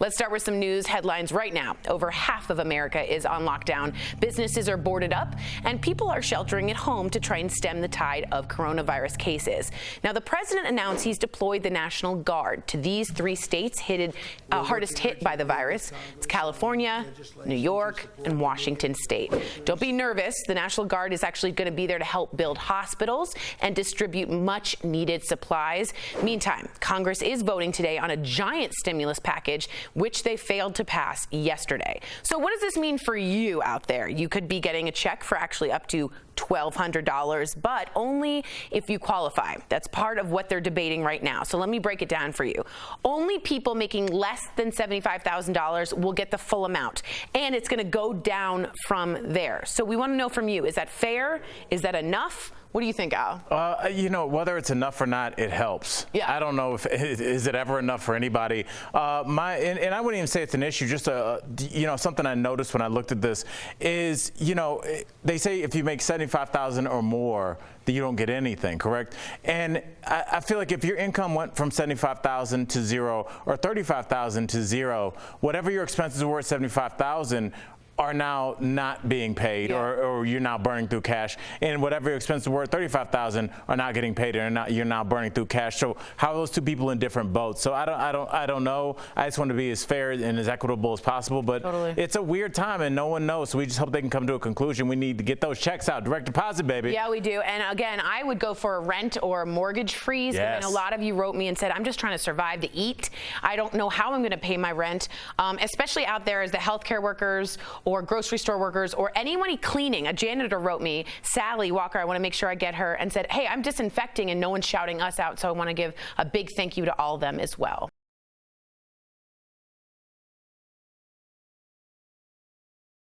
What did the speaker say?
Let's start with some news headlines right now. Over half of America is on lockdown. Businesses are boarded up, and people are sheltering at home to try and stem the tide of coronavirus cases. Now, the president announced he's deployed the National Guard to these 3 states hardest hit by the virus. It's California, New York, and Washington State. Don't be nervous. The National Guard is actually going to be there to help build hospitals and distribute much needed supplies. Meantime, Congress is voting today on a giant stimulus package, which they failed to pass yesterday. So what does this mean for you out there? You could be getting a check for actually up to $1,200, but only if you qualify. That's part of what they're debating right now. So let me break it down for you. Only people making less than $75,000 will get the full amount, and it's going to go down from there. So we want to know from you, is that fair? Is that enough? What do you think, Al? Whether it's enough or not, it helps. Yeah. I don't know if is it ever enough for anybody. And I wouldn't even say it's an issue. Just something I noticed when I looked at this is, they say if you make $75,000 or more, that you don't get anything, correct? And I feel like if your income went from $75,000 to zero or $35,000 to zero, whatever your expenses were at $75,000 are now not being paid, or you're now burning through cash, and whatever your expenses were, $35,000 are not getting paid, and you're now burning through cash. So how are those 2 people in different boats? So I don't know. I just want to be as fair and as equitable as possible, but It's a weird time and no one knows. So we just hope they can come to a conclusion. We need to get those checks out, direct deposit, baby. Yeah, we do. And again, I would go for a rent or a mortgage freeze. Yes. And a lot of you wrote me and said, I'm just trying to survive to eat. I don't know how I'm going to pay my rent, especially out there as the healthcare workers or grocery store workers or anyone cleaning. A janitor wrote me, Sally Walker, I want to make sure I get her, and said, hey, I'm disinfecting and no one's shouting us out, so I want to give a big thank you to all of them as well.